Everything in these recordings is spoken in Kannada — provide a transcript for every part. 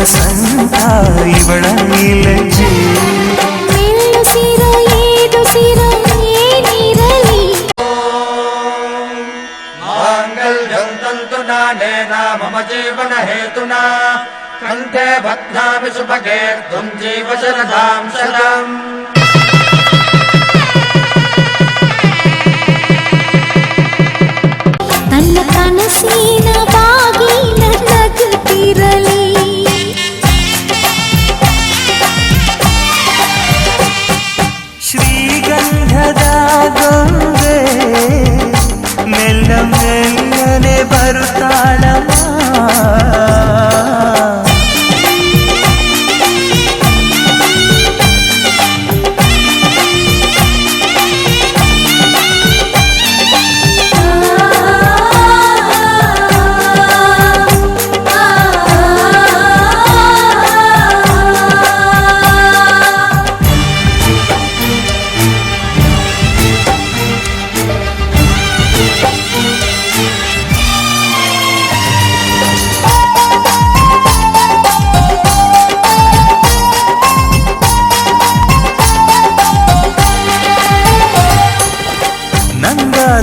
ವಸಂತ ಇವಳ ಇಲಜೆ मम जीवन हेतुना कंठे बध्नामि सुभगे त्वं जीव शरदां शरम् तन्न कनसिन बागिन नगुತ್ತಿರಲಿ ಶ್ರೀಗಂಧದ ಗೊಂಬೆ ಮೆಲ್ಲ ಮೆಲ್ಲನೆ ಬರುತ್ತಾಳಮ್ಮ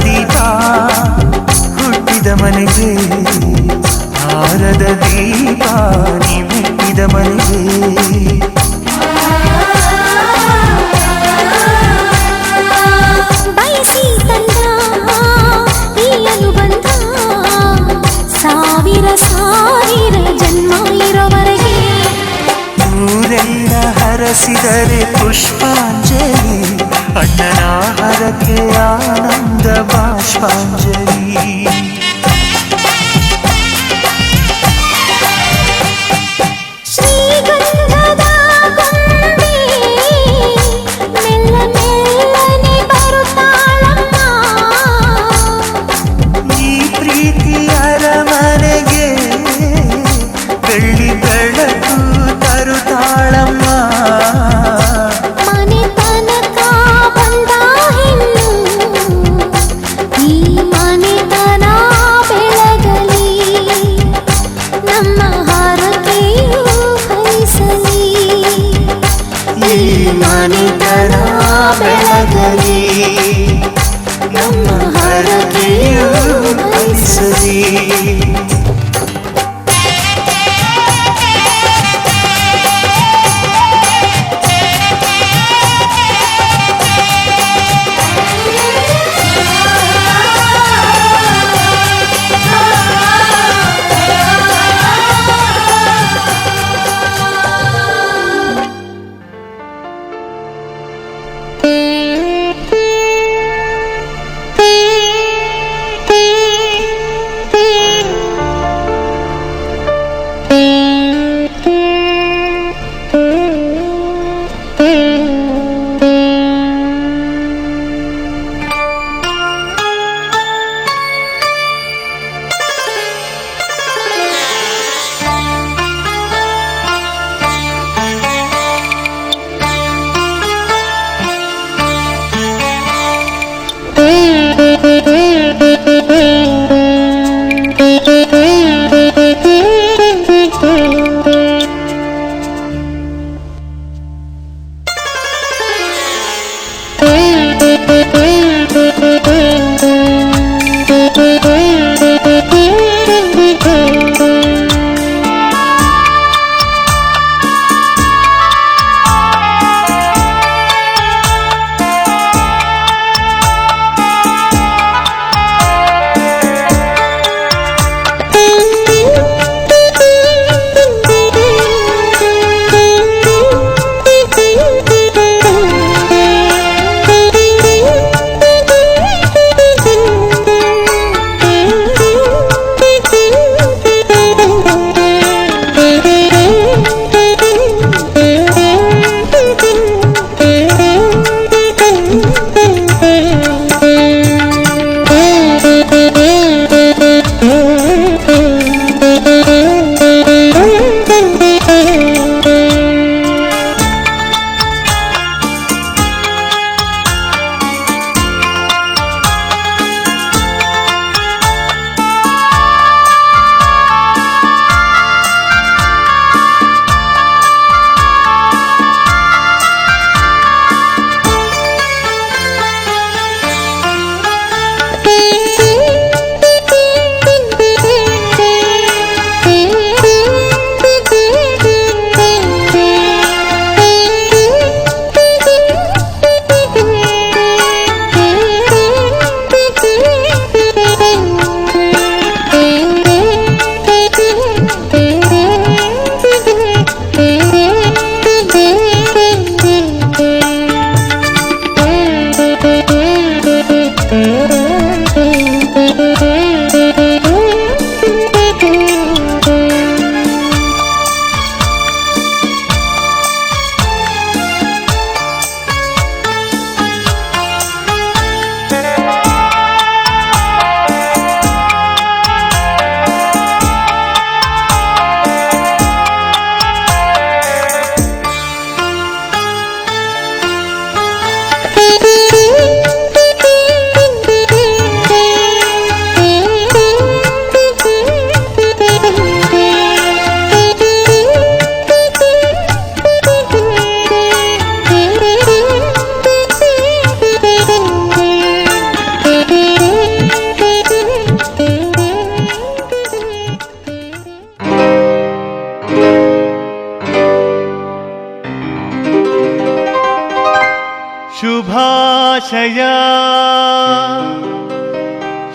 ದೀಪ ಹುಟ್ಟಿದ ಮನೆಗೆ ಹಾರದ ದೀಪ ನೀ ಮೆಟ್ಟಿದ ಮನೆಗೆ ಬಯಸಿ ತಂದ ಈ ಅನುಬಂಧ ಸಾವಿರ ಸಾವಿರ ಜನ್ಮ ಇರೋವರೆಗೆ ಊರೆಲ್ಲ ಹರಸಿದರೆ ಪುಷ್ಪಾಂಜಲಿ ಅಣ್ಣನ ಹರಕೆ ಆನಂದ ಬಾಷ್ಪಾಂಜಲಿ ಶ್ರೀಗಂಧದ ಗೊಂಬೆ ಮೆಲ್ಲ ಮೆಲ್ಲನೆ ಬರುತ್ತಾಳಮ್ಮ ಈ ಪ್ರೀತಿ ಅರಮನೆಗೆ ಬೆಳ್ಳಿ ಬೆಳಕು ತರುತ್ತಾಳಮ್ಮ ಮನೆ ತನಕ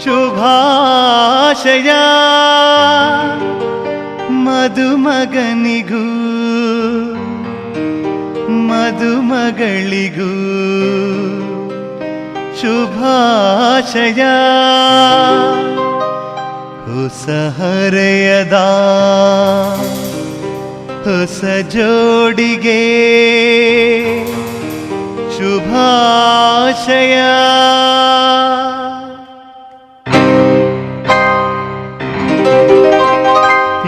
ಶುಭಾಶಯ ಮದುಮಗನಿಗೂ ಮದುಮಗಳಿಗೂ ಶುಭಾಶಯ ಹೊಸ ಹರೆಯದ ಹೊಸ ಜೋಡಿಗೆ ಶುಭಾಶಯ.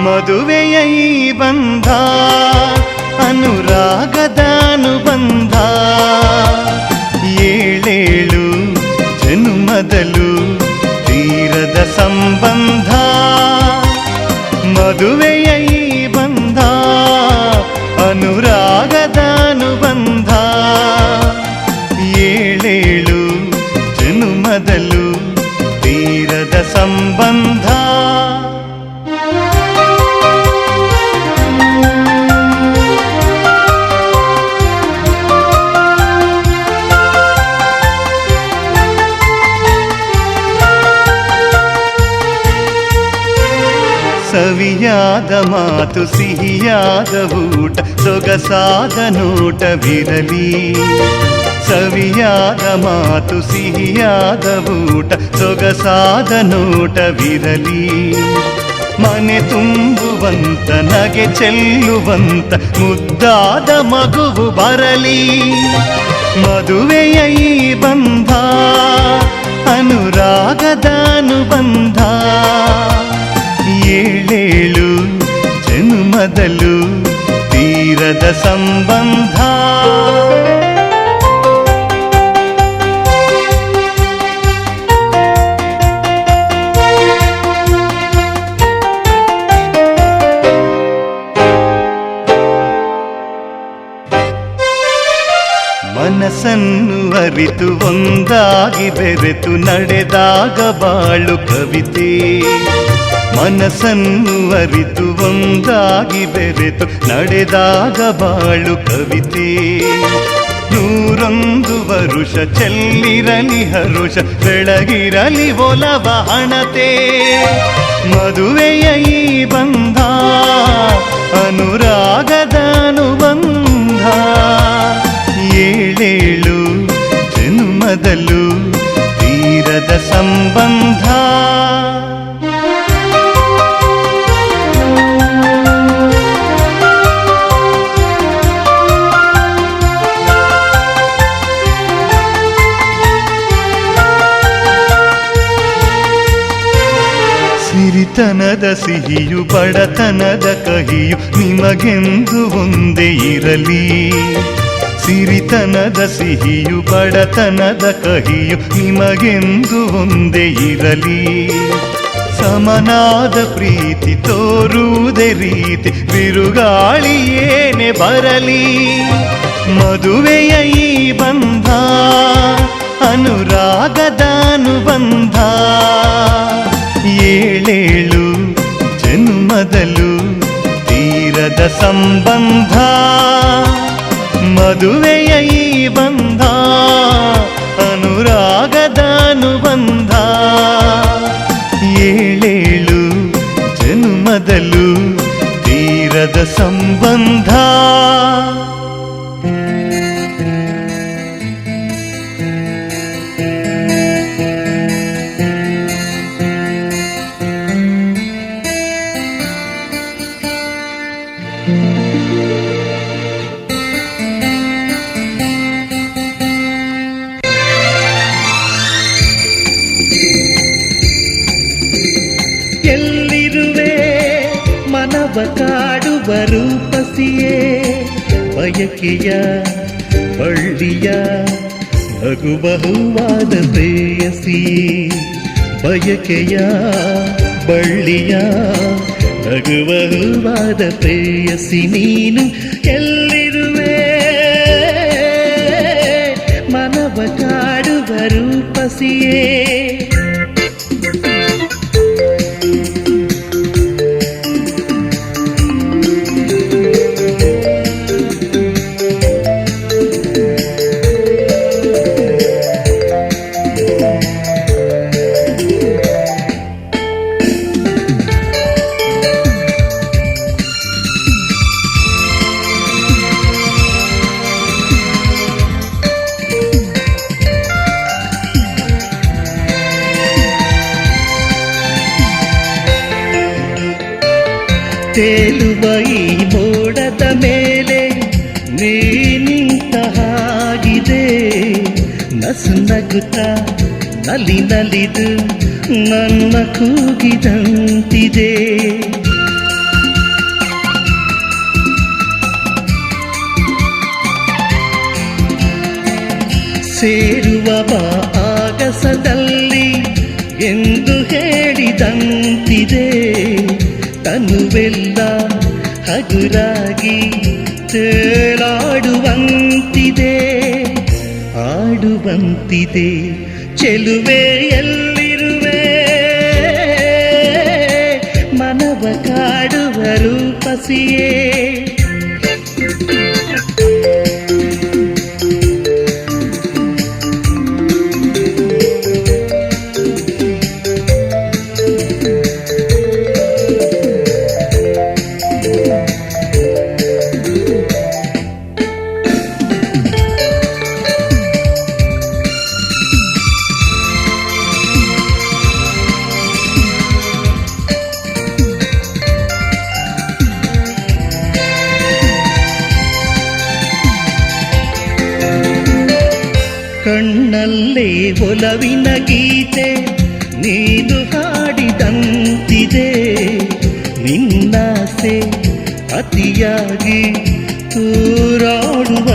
ಮದುವೆಯ ಈ ಬಂಧ ಅನುರಾಗದ ಅನುಬಂಧ ಏಳೇಳು ಜನುಮದಲು ತೀರದ ಸಂಬಂಧ. ಮದುವೆಯ ಈ ಬಂಧ ಅನುರಾಗದ ಅನುಬಂಧ ಏಳೇಳು ಜನುಮದಲು ತೀರದ ಸಂಬಂಧ. ಸವಿಯಾದ ಮಾತು ಸಿಹಿಯಾದ ಊಟ ಸೊಗಸಾದ ನೋಟವಿರಲಿ. ಸವಿಯಾದ ಮಾತು ಸಿಹಿಯಾದ ಊಟ ಸೊಗಸಾದ ನೋಟವಿರಲಿ. ಮನೆ ತುಂಬುವಂತ ನಗೆ ಚೆಲ್ಲುವಂತ ಮುದ್ದಾದ ಮಗುವು ಬರಲಿ. ಮದುವೆಯ ಈ ಬಂಧ ಅನುರಾಗದ ಅನುಬಂಧ ಏಳೇಳು ಜನುಮದಲು ತೀರದ ಸಂಬಂಧ. ಮನಸ್ಸನ್ನು ಅರಿತು ಒಂದಾಗಿ ಬೆರೆತು ನಡೆದಾಗ ಬಾಳು ಕವಿತೆ. ಮನಸ್ಸನ್ನು ಅರಿತು ಒಂದಾಗಿ ಬೆರೆತು ನಡೆದಾಗ ಬಾಳು ಕವಿತೆ. 101 ವರುಷ ಚೆಲ್ಲಿರಲಿ ಹರುಷ ಬೆಳಗಿರಲಿ ಒಲವ ಹಣತೆ. ಮದುವೆಯ ಈ ಬಂಧ ಅನುರಾಗದ ಅನುಬಂಧ ಏಳೇಳು ಜನುಮದಲು ತೀರದ ಸಂಬಂಧ. ಸಿರಿತನದ ಸಿಹಿಯು ಬಡತನದ ಕಹಿಯು ನಿಮಗೆಂದು ಒಂದೇ ಇರಲಿ. ಸಿರಿತನದ ಸಿಹಿಯು ಬಡತನದ ಕಹಿಯು ನಿಮಗೆಂದು ಒಂದೇ ಇರಲಿ. ಸಮನಾದ ಪ್ರೀತಿ ತೋರುವುದೇ ರೀತಿ ಬಿರುಗಾಳಿ ಏನೇ ಬರಲಿ. ಮದುವೆಯ ಈ ಬಂಧ ಅನುರಾಗದ ಅನುಬಂಧ ಏಳೇಳು ಜನುಮದಲು ತೀರದ ಸಂಬಂಧ. ಮದುವೆಯ ಈ ಬಂಧ ಅನುರಾಗದ ಅನುಬಂಧ ಏಳೇಳು ಜನುಮದಲು ತೀರದ ಸಂಬಂಧ. ಎಲ್ಲಿರುವೆ ಮನವ ಕಾಡುವ ರೂಪಸಿಯೇ ಬಯಕೆಯ ಬಳ್ಳಿಯ ನಗುಬಹುವಾದ ಪ್ರೇಯಸಿಯೇ. ಬಯಕೆಯ ಬಳ್ಳಿಯ ನಗುಬಹುವಾದ ಪ್ರೇಯಸಿ ನೀನು ಎಲ್ಲಿರುವೆ ಮನವ ಕಾಡುವ ರೂಪಸಿಯೇ. ತೇಲುವ ಈ ಮೋಡದ ಮೇಲೆ ನೀ ನಿಂತ ಹಾಗಿದೆ. ನಸು ನಗುತ್ತ ನಲಿ ನಲಿದು ನನ್ನ ಕೂಗಿದಂತಿದೆ. ಸೇರುವ ಬಾ ಆಗಸದಲ್ಲಿ ಎಂದು ಹೇಳಿದಂತಿದೆ. ತನುವೆಲ್ಲ ಹಗುರಾಗಿ ತೇಲಾಡುವಂತಿದೆ, ಆಡುವಂತಿದೆ. ಚೆಲುವೆ ಎಲ್ಲಿರುವೆ, ಮನವ ಕಾಡುವ ರೂಪಸಿಯೇ. ಕಣ್ಣಲ್ಲೇ ಒಲವಿನ ಗೀತೆ ನೀನು ಹಾಡಿದಂತಿದೆ. ನಿನ್ನಾಸೆ ಅತಿಯಾಗಿ ತೂರಾಡುವಂತಿದೆ.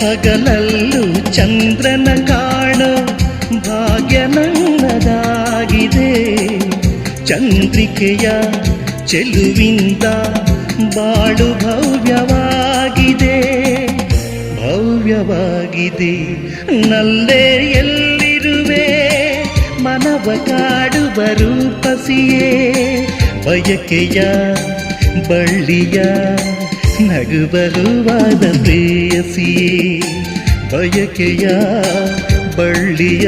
ಹಗಲಲ್ಲೂ ಚಂದ್ರನ ಕಾಣೋ ಭಾಗ್ಯ ನನ್ನದಾಗಿದೆ. ಚಂದ್ರಿಕೆಯ ಚೆಲುವಿಂದ ಬಾಳು ಭವ್ಯವಾಗಿದೆ, ಭವ್ಯವಾಗಿದೆ. ನಲ್ಲೇ ಎಲ್ಲಿರುವೆ, ಮನವ ಕಾಡುವ ರೂಪಸಿಯೇ. ಬಯಕೆಯ ಬಳ್ಳಿಯ ನಗುಬಹುವಾದ ಪ್ರೇಯಸಿಯೇ. ಬಯಕೆಯ ಬಳ್ಳಿಯ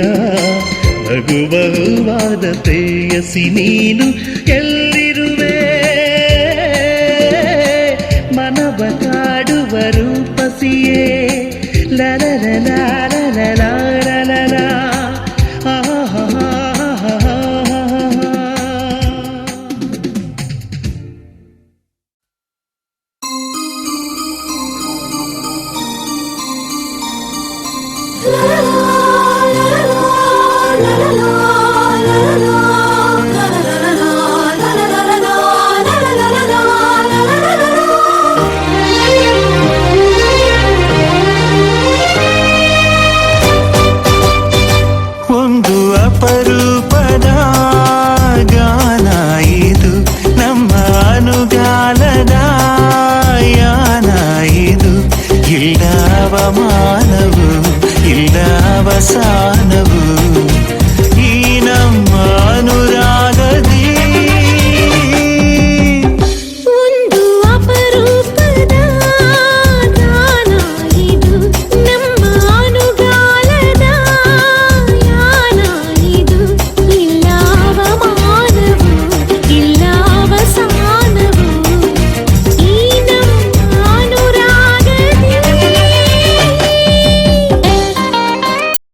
ನಗುಬಹುವಾದ ಪ್ರೇಯಸಿ ನೀನು ಎಲ್ಲಿರುವೆ, ಮನವ ಕಾಡುವ ರೂಪಸಿಯೇ. ಲಲಲಲಲಲಲಲಲ ಒಂದು ಅಪರೂಪದ ಗಾನ ಇದು, ನಮ್ಮ ಅನುಗಾಲದ ಯಾನ ಇದು. ಇಲ್ಲವ ಮಾನವು ಇಲ್ಲವ ಸಾ